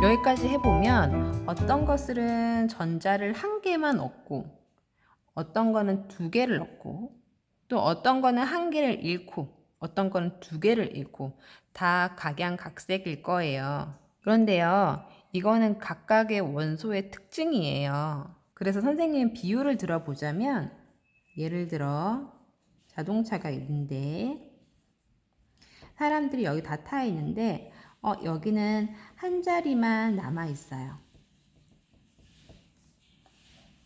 여기까지 해보면 어떤 것들은 전자를 한 개만 얻고 어떤 거는 두 개를 얻고 또 어떤 거는 한 개를 잃고 어떤 거는 두 개를 잃고 다 각양각색일 거예요. 그런데요, 이거는 각각의 원소의 특징이에요. 그래서 선생님 비유를 들어보자면 예를 들어 자동차가 있는데 사람들이 여기 다 타 있는데 여기는 한 자리만 남아 있어요.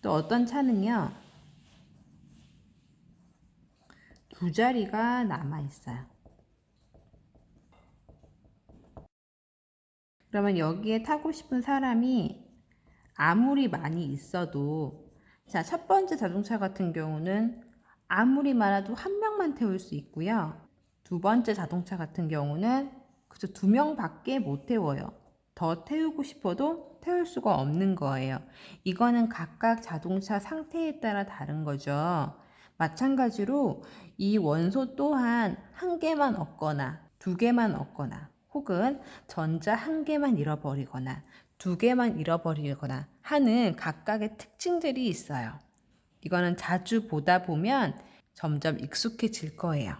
또 어떤 차는요, 두 자리가 남아 있어요. 그러면 여기에 타고 싶은 사람이 아무리 많이 있어도, 자, 첫 번째 자동차 같은 경우는 아무리 많아도 한 명만 태울 수 있고요. 두 번째 자동차 같은 경우는 그저 두 명밖에 못 태워요. 더 태우고 싶어도 태울 수가 없는 거예요. 이거는 각각 자동차 상태에 따라 다른 거죠. 마찬가지로 이 원소 또한 한 개만 얻거나 두 개만 얻거나 혹은 전자 한 개만 잃어버리거나 두 개만 잃어버리거나 하는 각각의 특징들이 있어요. 이거는 자주 보다 보면 점점 익숙해질 거예요.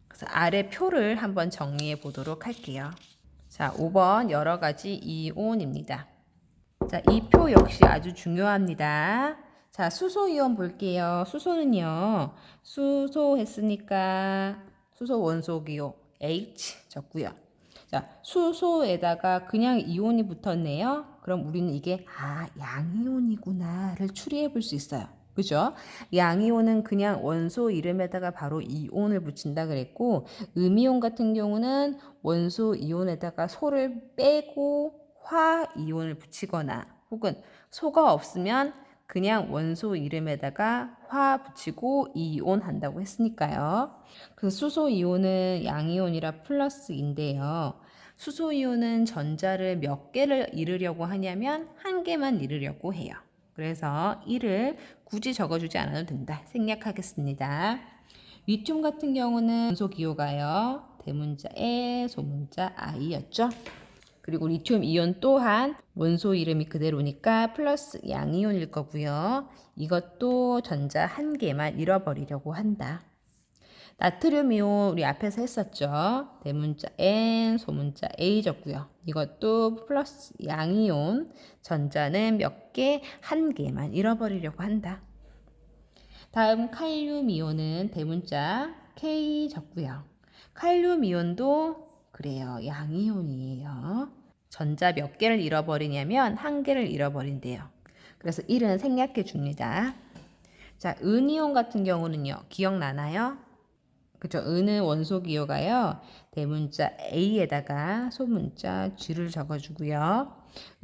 그래서 아래 표를 한번 정리해 보도록 할게요. 자, 5번 여러 가지 이온입니다. 자, 이 표 역시 아주 중요합니다. 자, 수소 이온 볼게요. 수소는요, 수소 했으니까 수소 원소 기호 H 적고요. 자, 수소에다가 그냥 이온이 붙었네요. 그럼 우리는 이게 양이온이구나를 추리해 볼 수 있어요. 그죠? 양이온은 그냥 원소 이름에다가 바로 이온을 붙인다 그랬고, 음이온 같은 경우는 원소 이온에다가 소를 빼고 화이온을 붙이거나 혹은 소가 없으면 그냥 원소 이름에다가 화 붙이고 이온 한다고 했으니까요. 그 수소 이온은 양이온이라 플러스인데요. 수소 이온은 전자를 몇 개를 잃으려고 하냐면 한 개만 잃으려고 해요. 그래서 1을 굳이 적어주지 않아도 된다. 생략하겠습니다. 리튬 같은 경우는 원소 기호가요. 대문자 에, 소문자 I였죠. 그리고 리튬 이온 또한 원소 이름이 그대로니까 플러스 양이온일 거고요. 이것도 전자 한 개만 잃어버리려고 한다. 나트륨 이온 우리 앞에서 했었죠. 대문자 N, 소문자 A 졌고요. 이것도 플러스 양이온, 전자는 몇 개, 한 개만 잃어버리려고 한다. 다음 칼륨 이온은 대문자 K 졌고요. 칼륨 이온도 그래요. 양이온이에요. 전자 몇 개를 잃어버리냐면 한 개를 잃어버린대요. 그래서 1은 생략해 줍니다. 자, 은이온 같은 경우는요. 기억나나요? 그죠? 은은 원소 기호가요. 대문자 A에다가 소문자 G를 적어주고요.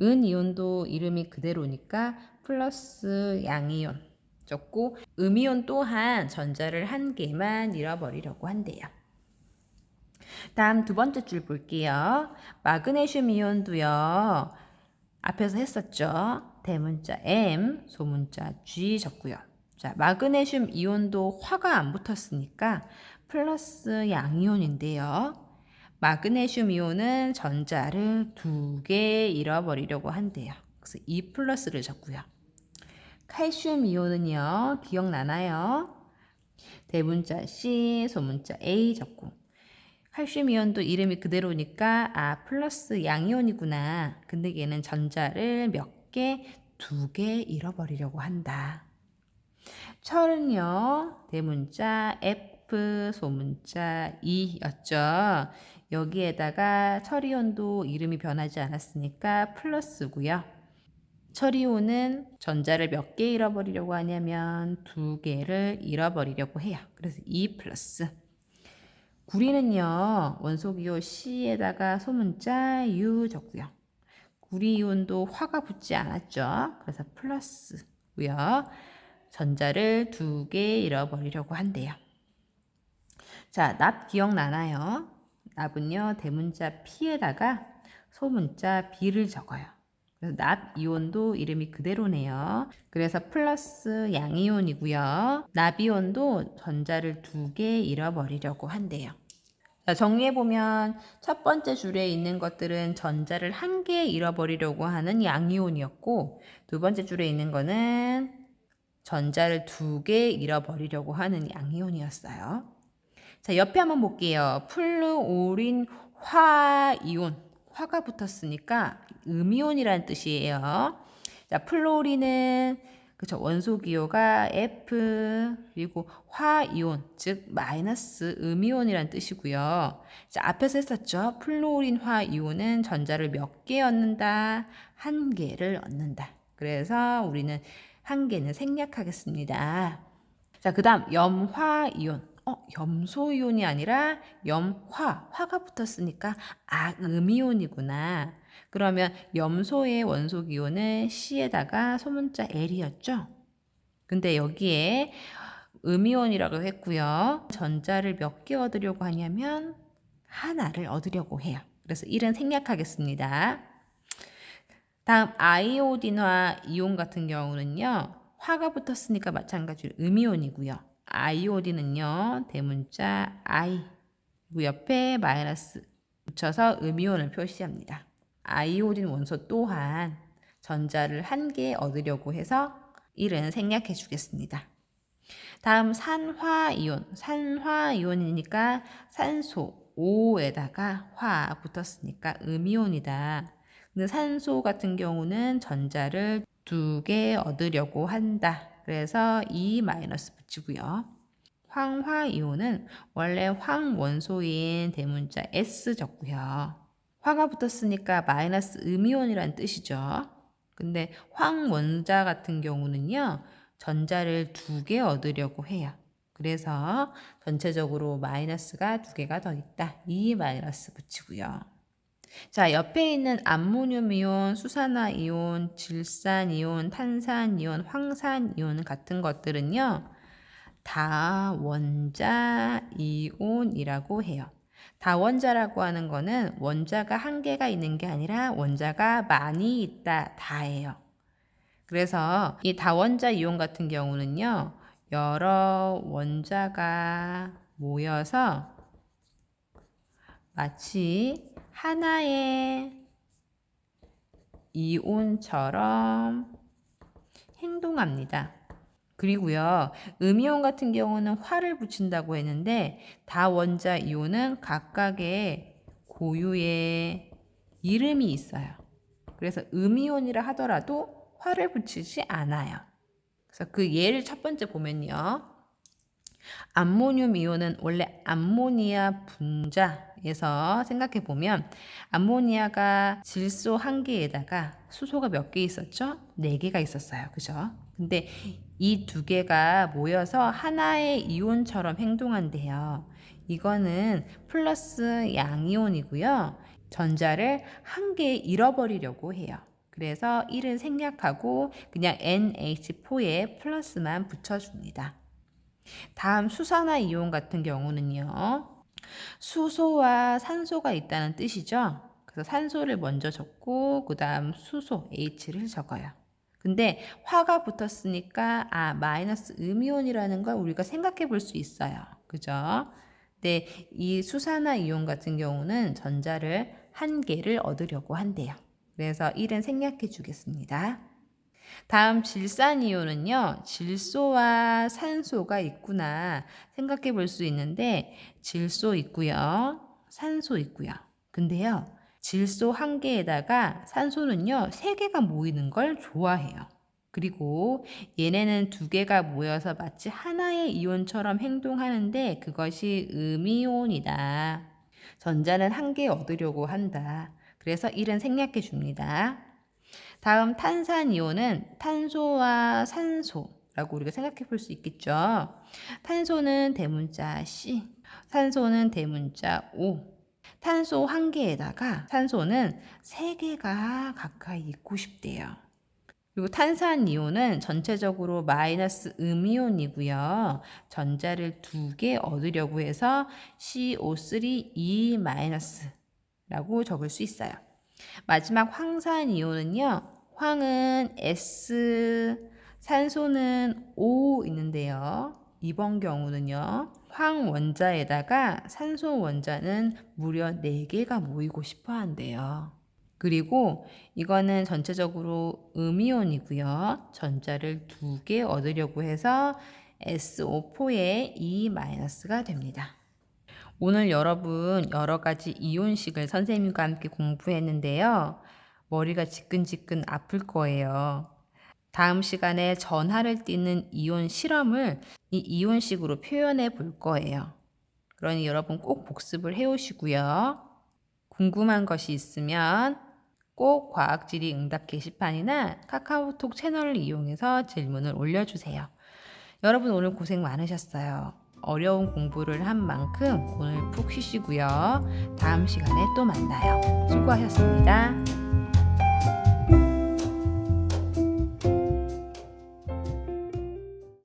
은이온도 이름이 그대로니까 플러스 양이온 적고 음이온 또한 전자를 한 개만 잃어버리려고 한대요. 다음 두 번째 줄 볼게요. 마그네슘 이온도요. 앞에서 했었죠. 대문자 M, 소문자 G 적고요. 자, 마그네슘 이온도 화가 안 붙었으니까 플러스 양이온인데요. 마그네슘 이온은 전자를 두 개 잃어버리려고 한대요. 그래서 2 플러스를 적고요. 칼슘 이온은요. 기억나나요? 대문자 C, 소문자 A 적고 칼슘 이온도 이름이 그대로니까 플러스 양이온이구나. 근데 얘는 전자를 몇 개, 두 개 잃어버리려고 한다. 철은요. 대문자 F, 소문자 E였죠. 여기에다가 철이온도 이름이 변하지 않았으니까 플러스고요. 철이온은 전자를 몇 개 잃어버리려고 하냐면 두 개를 잃어버리려고 해요. 그래서 2 플러스. 구리는요. 원소기호 C에다가 소문자 U 적고요. 구리이온도 화가 붙지 않았죠. 그래서 플러스고요. 전자를 두 개 잃어버리려고 한대요. 자, 납 기억나나요? 납은요. 대문자 P에다가 소문자 B를 적어요. 그래서 납 이온도 이름이 그대로네요. 그래서 플러스 양이온이고요. 납이온도 전자를 두 개 잃어버리려고 한대요. 자, 정리해보면 첫 번째 줄에 있는 것들은 전자를 한 개 잃어버리려고 하는 양이온이었고, 두 번째 줄에 있는 거는 전자를 두 개 잃어버리려고 하는 양이온이었어요. 자, 옆에 한번 볼게요. 플루오린 화이온. 화가 붙었으니까 음이온이라는 뜻이에요. 자, 플루오린은 그쵸, 원소 기호가 F, 그리고 화이온, 즉 마이너스 음이온이라는 뜻이고요. 자, 앞에서 했었죠. 플루오린 화이온은 전자를 몇 개 얻는다? 한 개를 얻는다. 그래서 우리는 한 개는 생략하겠습니다. 자, 그 다음 염화이온. 염소이온이 아니라 염화, 화가 붙었으니까 음이온이구나. 그러면 염소의 원소 기호는 C에다가 소문자 L이었죠. 근데 여기에 음이온이라고 했고요. 전자를 몇 개 얻으려고 하냐면 하나를 얻으려고 해요. 그래서 1은 생략하겠습니다. 다음 아이오딘화 이온 같은 경우는요. 화가 붙었으니까 마찬가지로 음이온이고요. 아이오딘은요. 대문자 I 그리고 옆에 마이너스 붙여서 음이온을 표시합니다. 아이오딘 원소 또한 전자를 한 개 얻으려고 해서 1은 생략해 주겠습니다. 다음 산화이온. 산화이온이니까 산소 O에다가 화 붙었으니까 음이온이다. 근데 산소 같은 경우는 전자를 두 개 얻으려고 한다. 그래서 2 마이너스 붙이고요. 황화이온은 원래 황원소인 대문자 S 적고요. 화가 붙었으니까 마이너스 음이온이라는 뜻이죠. 근데 황원자 같은 경우는요. 전자를 두 개 얻으려고 해요. 그래서 전체적으로 마이너스가 두 개가 더 있다. 2 마이너스 붙이고요. 자, 옆에 있는 암모늄이온, 수산화이온, 질산이온, 탄산이온, 황산이온 같은 것들은요. 다원자 이온이라고 해요. 다원자라고 하는 거는 원자가 한 개가 있는 게 아니라 원자가 많이 있다, 다예요. 그래서 이 다원자 이온 같은 경우는요. 여러 원자가 모여서 마치 하나의 이온처럼 행동합니다. 그리고요. 음이온 같은 경우는 화를 붙인다고 했는데 다원자 이온은 각각의 고유의 이름이 있어요. 그래서 음이온이라 하더라도 화를 붙이지 않아요. 그래서 그 예를 첫 번째 보면요. 암모늄 이온은 원래 암모니아 분자에서 생각해 보면 암모니아가 질소 한 개에다가 수소가 몇 개 있었죠? 4개가 있었어요. 그죠? 근데 이 두 개가 모여서 하나의 이온처럼 행동한대요. 이거는 플러스 양이온이고요. 전자를 한 개 잃어버리려고 해요. 그래서 1은 생략하고 그냥 NH4에 플러스만 붙여줍니다. 다음 수산화 이온 같은 경우는요. 수소와 산소가 있다는 뜻이죠. 그래서 산소를 먼저 적고 그 다음 수소 H를 적어요. 근데 화가 붙었으니까 마이너스 음이온이라는 걸 우리가 생각해 볼 수 있어요. 그죠? 근데 이 수산화 이온 같은 경우는 전자를 한 개를 얻으려고 한대요. 그래서 1은 생략해 주겠습니다. 다음 질산이온은요. 질소와 산소가 있구나 생각해 볼 수 있는데 질소 있고요. 산소 있고요. 근데요. 질소 한 개에다가 산소는요. 3개가 모이는 걸 좋아해요. 그리고 얘네는 2개가 모여서 마치 하나의 이온처럼 행동하는데 그것이 음이온이다. 전자는 한 개 얻으려고 한다. 그래서 1은 생략해 줍니다. 다음 탄산이온은 탄소와 산소라고 우리가 생각해 볼 수 있겠죠. 탄소는 대문자 C, 산소는 대문자 O. 탄소 한 개에다가 산소는 3개가 가까이 있고 싶대요. 그리고 탄산이온은 전체적으로 마이너스 음이온이고요. 전자를 2개 얻으려고 해서 CO3 2 마이너스라고 적을 수 있어요. 마지막 황산이온은요. 황은 S, 산소는 O 있는데요. 이번 경우는요. 황원자에다가 산소 원자는 무려 4개가 모이고 싶어 한대요. 그리고 이거는 전체적으로 음이온이고요. 전자를 2개 얻으려고 해서 SO4에 E-가 됩니다. 오늘 여러분 여러 가지 이온식을 선생님과 함께 공부했는데요. 머리가 지끈지끈 아플 거예요. 다음 시간에 전하를 띠는 이온 실험을 이 이온식으로 표현해 볼 거예요. 그러니 여러분 꼭 복습을 해 오시고요. 궁금한 것이 있으면 꼭 과학지리 응답 게시판이나 카카오톡 채널을 이용해서 질문을 올려주세요. 여러분 오늘 고생 많으셨어요. 어려운 공부를 한 만큼 오늘 푹 쉬시고요. 다음 시간에 또 만나요. 수고하셨습니다.